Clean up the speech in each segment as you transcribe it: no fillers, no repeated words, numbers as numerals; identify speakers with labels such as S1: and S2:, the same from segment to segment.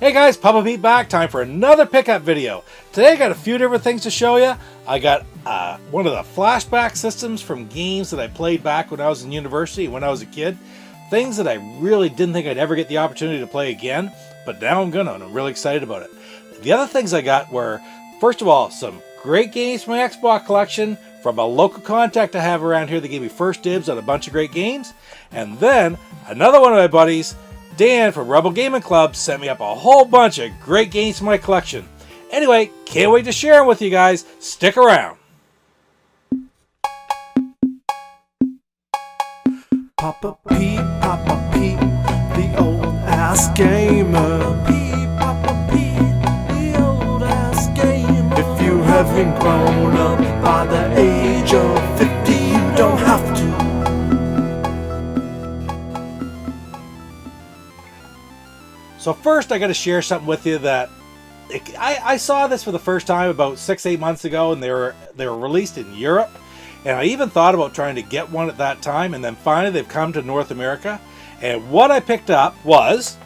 S1: Hey guys, Papa Pete back. Time for another pickup video. Today I got a few different things to show you. I got one of the flashback systems from games that I played back when I was in university, when I was a kid. Things that I really didn't think I'd ever get the opportunity to play again, but now I'm gonna, and I'm really excited about it. The other things I got were, first of all, some great games from my Xbox collection from a local contact I have around here that gave me first dibs on a bunch of great games. And then another one of my buddies, Dan from Rebel Gaming Club, sent me up a whole bunch of great games from my collection. Anyway, can't wait to share them with you guys. Stick around.
S2: Papa Pete, the old ass gamer. Papa Pete, the old ass gamer. If you haven't grown up by the age of 50, you don't have to.
S1: So first I got to share something with you that I saw this for the first time about 6-8 months ago, and they were released in Europe, and I even thought about trying to get one at that time, and then finally they've come to North America. And what I picked up was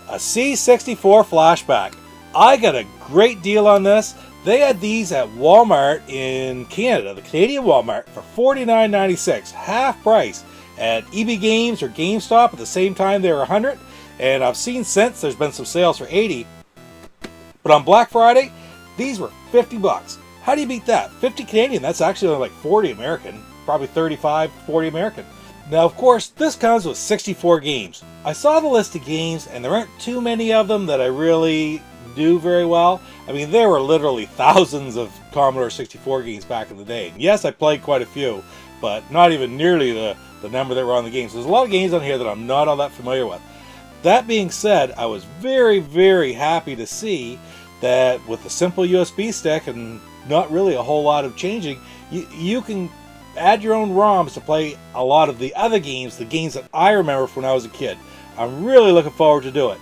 S1: a C64 flashback. I got a great deal on this. They had these at Walmart in Canada, the Canadian Walmart, for $49.96, half price. At EB Games or GameStop at the same time they were $100, and I've seen since there's been some sales for $80. But on Black Friday, these were $50. How do you beat that? 50 Canadian, that's actually only like 40 American, probably 35, 40 American. Now of course, this comes with 64 games. I saw the list of games and there aren't too many of them that I really do very well. I mean, there were literally thousands of Commodore 64 games back in the day. And yes, I played quite a few, but not even nearly the number that were on the games. There's a lot of games on here that I'm not all that familiar with. That being said, I was very, very happy to see that with a simple USB stick and not really a whole lot of changing, you can add your own ROMs to play a lot of the other games, the games that I remember from when I was a kid. I'm really looking forward to do it.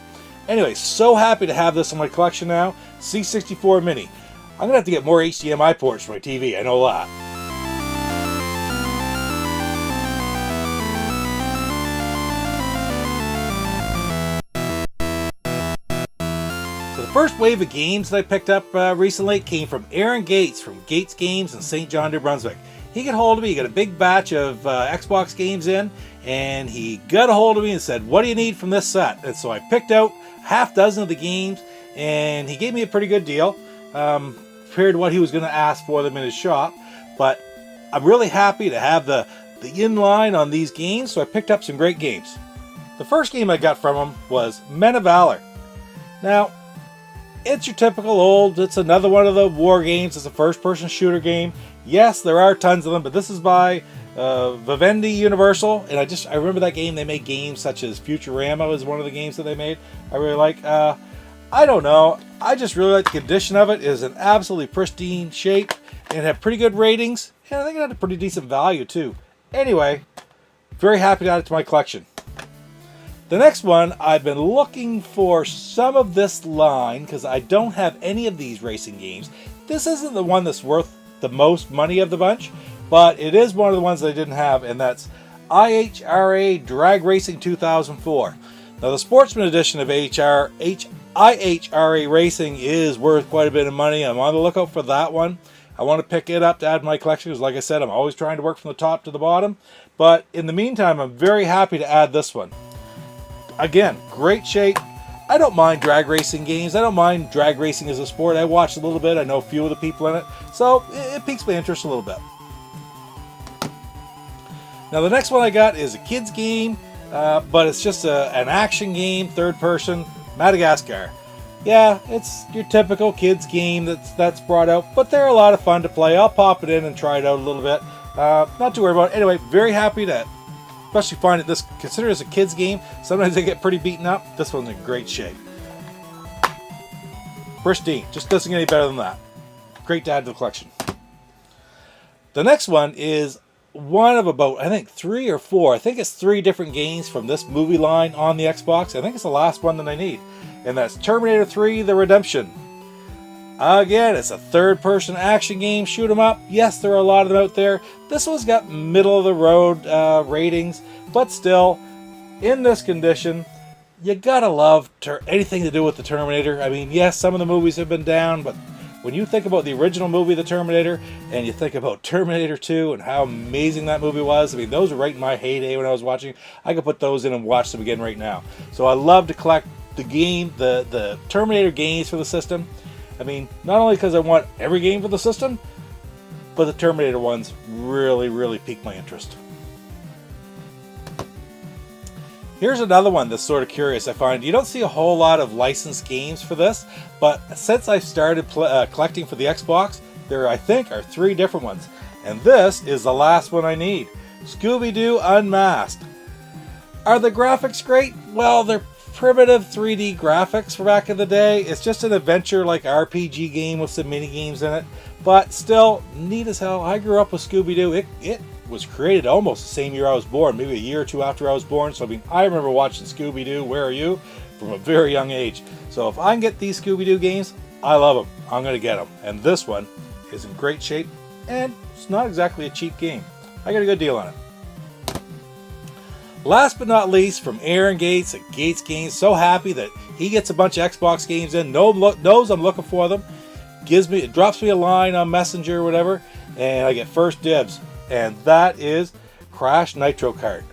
S1: Anyway, so happy to have this in my collection now. C64 Mini. I'm going to have to get more HDMI ports for my TV, I know that. The first wave of games that I picked up recently came from Aaron Gates from Gates Games in St. John, New Brunswick. He got a hold of me, he got a big batch of Xbox games in, and he got a hold of me and said, what do you need from this set? And so I picked out half dozen of the games, and he gave me a pretty good deal compared to what he was going to ask for them in his shop. But I'm really happy to have the inline on these games, so I picked up some great games. The first game I got from him was Men of Valor. Now, it's your typical it's another one of the war games. It's a first-person shooter game. Yes, there are tons of them, but this is by Vivendi Universal, and I remember that game. They made games such as Futurama is one of the games that they made. I really like. I don't know. I just really like the condition of it. It is in absolutely pristine shape, and it had pretty good ratings, and I think it had a pretty decent value too. Anyway, very happy to add it to my collection. The next one, I've been looking for some of this line because I don't have any of these racing games. This isn't the one that's worth the most money of the bunch, but it is one of the ones that I didn't have, and that's IHRA Drag Racing 2004. Now, the Sportsman edition of IHRA Racing is worth quite a bit of money. I'm on the lookout for that one. I want to pick it up to add to my collection because, like I said, I'm always trying to work from the top to the bottom. But in the meantime, I'm very happy to add this one. Again, great shape. I don't mind drag racing games. I don't mind drag racing as a sport. I watched a little bit. I know a few of the people in it. So it piques my interest a little bit. Now the next one I got is a kid's game, but it's just an action game, third person, Madagascar. Yeah, it's your typical kids game that's brought out, but they're a lot of fun to play. I'll pop it in and try it out a little bit. Not to worry about it. Anyway, very happy to especially find it this considered as a kid's game. Sometimes they get pretty beaten up. This one's in great shape. Pristine. Just doesn't get any better than that. Great to add to the collection. The next one is one of about, I think, 3 or 4. I think it's 3 different games from this movie line on the Xbox. I think it's the last one that I need. And that's Terminator 3: The Redemption. Again, it's a third-person action game, shoot 'em up. Yes, there are a lot of them out there. This one's got middle-of-the-road ratings, but still, in this condition, you gotta love anything to do with the Terminator. I mean, yes, some of the movies have been down, but when you think about the original movie, The Terminator, and you think about Terminator 2 and how amazing that movie was, I mean, those were right in my heyday when I was watching. I could put those in and watch them again right now. So I love to collect the Terminator games for the system. I mean, not only because I want every game for the system, but the Terminator ones really, really piqued my interest. Here's another one that's sort of curious. I find you don't see a whole lot of licensed games for this, but since I started collecting for the Xbox, there I think are 3 different ones. And this is the last one I need. Scooby-Doo Unmasked. Are the graphics great? Well, they're primitive 3D graphics for back in the day. It's just an adventure like RPG game with some mini games in it, but still neat as hell. I grew up with Scooby-Doo. It was created almost the same year I was born, maybe a year or 2 after I was born. So I mean, I remember watching Scooby-Doo, Where Are You? From a very young age. So if I can get these Scooby-Doo games, I love them. I'm going to get them. And this one is in great shape, and it's not exactly a cheap game. I got a good deal on it. Last but not least, from Aaron Gates at Gates Games. So happy that he gets a bunch of Xbox games in, knows I'm looking for them, drops me a line on Messenger or whatever, and I get first dibs. And that is Crash Nitro Kart.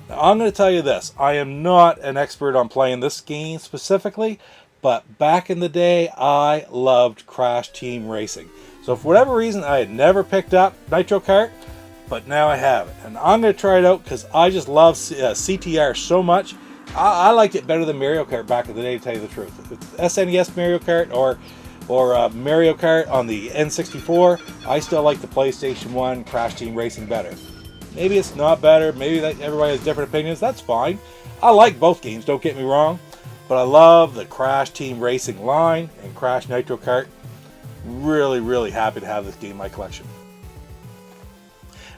S1: Now, I'm going to tell you this. I am not an expert on playing this game specifically, but back in the day, I loved Crash Team Racing. So for whatever reason, I had never picked up Nitro Kart, but now I have it. And I'm going to try it out because I just love CTR so much. I liked it better than Mario Kart back in the day, to tell you the truth. It's SNES Mario Kart or Mario Kart on the N64, I still like the PlayStation 1 Crash Team Racing better. Maybe it's not better, maybe everybody has different opinions, that's fine. I like both games, don't get me wrong, but I love the Crash Team Racing line and Crash Nitro Kart. Really, really happy to have this game in my collection.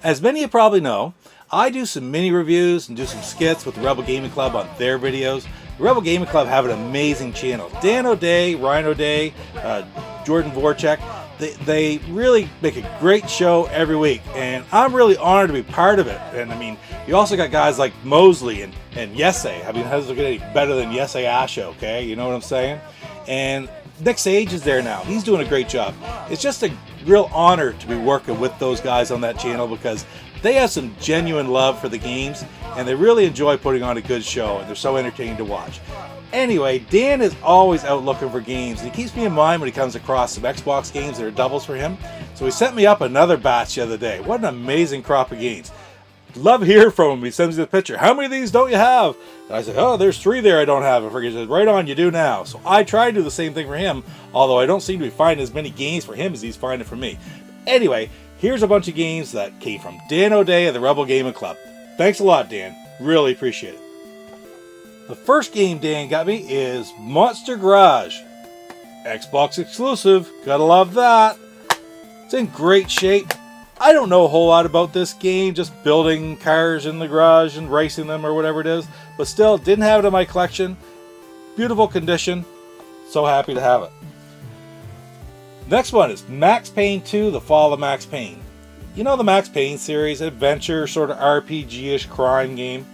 S1: As many of you probably know, I do some mini reviews and do some skits with the Rebel Gaming Club on their videos. The Rebel Gaming Club have an amazing channel. Dan O'Day, Ryan O'Day, Jordan Voracek, they really make a great show every week, and I'm really honored to be part of it. And I mean, you also got guys like Mosley and Yesay. I mean, how does it get any better than Yesay Asha, okay? You know what I'm saying? And Nick Sage is there now. He's doing a great job. It's just a real honor to be working with those guys on that channel because they have some genuine love for the games, and they really enjoy putting on a good show, and they're so entertaining to watch. Anyway, Dan is always out looking for games, and he keeps me in mind when he comes across some Xbox games that are doubles for him. So he sent me up another batch the other day. What an amazing crop of games. Love hearing from him. He sends me the picture. How many of these don't you have? And I said, oh, there's 3 there I don't have. And he said, right on, you do now. So I try to do the same thing for him, although I don't seem to be finding as many games for him as he's finding for me. Anyway, here's a bunch of games that came from Dan O'Day of the Rebel Gaming Club. Thanks a lot, Dan. Really appreciate it. The first game Dan got me is Monster Garage. Xbox exclusive. Gotta love that. It's in great shape. I don't know a whole lot about this game, just building cars in the garage and racing them or whatever it is, but still didn't have it in my collection. Beautiful condition. So happy to have it. Next one is Max Payne 2, The Fall of Max Payne. You know the Max Payne series, adventure, sort of RPG-ish crime game.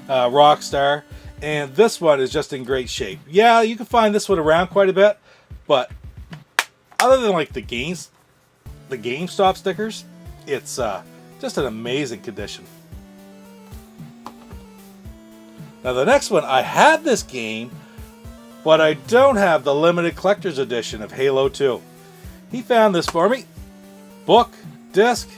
S1: Rockstar. And this one is just in great shape. Yeah, you can find this one around quite a bit, but other than like the GameStop stickers, it's just an amazing condition. Now the next one, I had this game, but I don't have the limited collector's edition of Halo 2. He found this for me. Book, disc.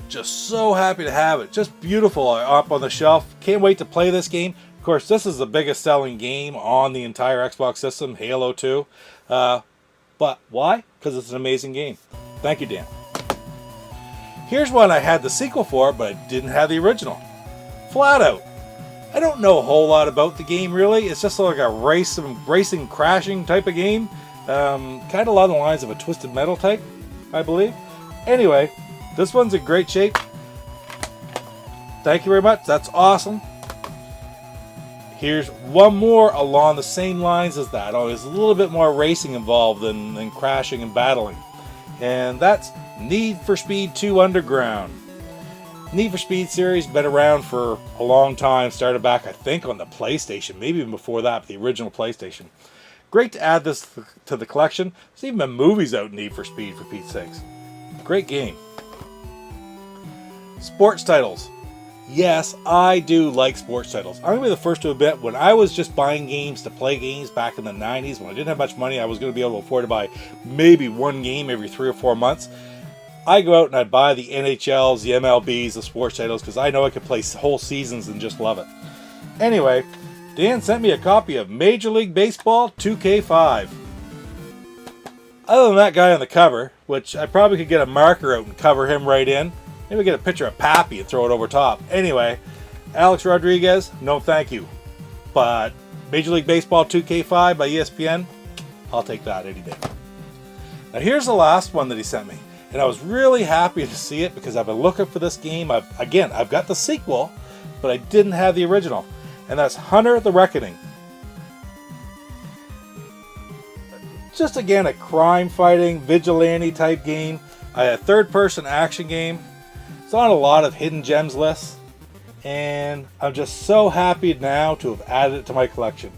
S1: Just so happy to have it. Just beautiful up on the shelf. Can't wait to play this game. Of course, this is the biggest selling game on the entire Xbox system, Halo 2. But why? Because it's an amazing game. Thank you, Dan. Here's one I had the sequel for, but I didn't have the original. Flat Out. I don't know a whole lot about the game, really. It's just like a racing, crashing type of game. Kind of along the lines of a Twisted Metal type, I believe. Anyway, this one's in great shape. Thank you very much. That's awesome. Here's one more along the same lines as that. Oh, there's a little bit more racing involved than crashing and battling. And that's Need for Speed 2 Underground. Need for Speed series, been around for a long time. Started back, I think, on the PlayStation. Maybe even before that, the original PlayStation. Great to add this to the collection. There's even been movies out in Need for Speed, for Pete's sakes. Great game. Sports titles. Yes, I do like sports titles. I'm going to be the first to admit, when I was just buying games to play games back in the 90s, when I didn't have much money, I was going to be able to afford to buy maybe one game every 3 or 4 months. I go out and I buy the NHLs, the MLBs, the sports titles, because I know I could play whole seasons and just love it. Anyway, Dan sent me a copy of Major League Baseball 2K5. Other than that guy on the cover, which I probably could get a marker out and cover him right in, maybe get a picture of Pappy and throw it over top. Anyway, Alex Rodriguez, no thank you. But Major League Baseball 2K5 by ESPN, I'll take that any day. Now here's the last one that he sent me. And I was really happy to see it because I've been looking for this game. I've got the sequel, but I didn't have the original. And that's Hunter the Reckoning. Just again, a crime-fighting, vigilante type game. A third-person action game. It's on a lot of hidden gems lists. And I'm just so happy now to have added it to my collection.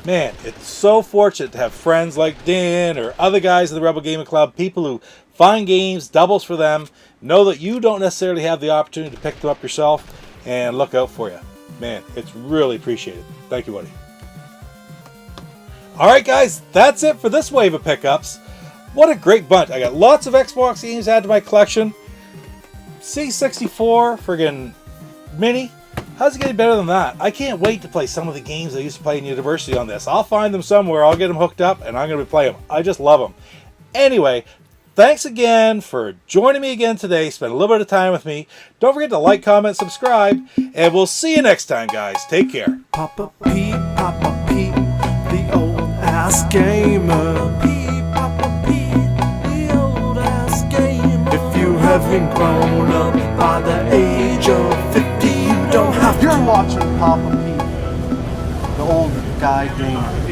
S1: Man, it's so fortunate to have friends like Dan or other guys in the Rebel Gaming Club, people who find games, doubles for them, know that you don't necessarily have the opportunity to pick them up yourself, and look out for you. Man, it's really appreciated. Thank you, buddy. Alright guys, that's it for this wave of pickups. What a great bunch. I got lots of Xbox games added to my collection. C64, friggin' Mini. How's it getting better than that? I can't wait to play some of the games I used to play in university on this. I'll find them somewhere, I'll get them hooked up, and I'm going to play them. I just love them. Anyway, thanks again for joining me again today. Spend a little bit of time with me. Don't forget to like, comment, subscribe, and we'll see you next time, guys. Take care.
S2: Papa Pete, the old ass gamer. Papa Pete, the old ass gamer. If you haven't grown up by the age of 50, you don't have to.
S3: You're watching Papa Pete, the old guy gamer.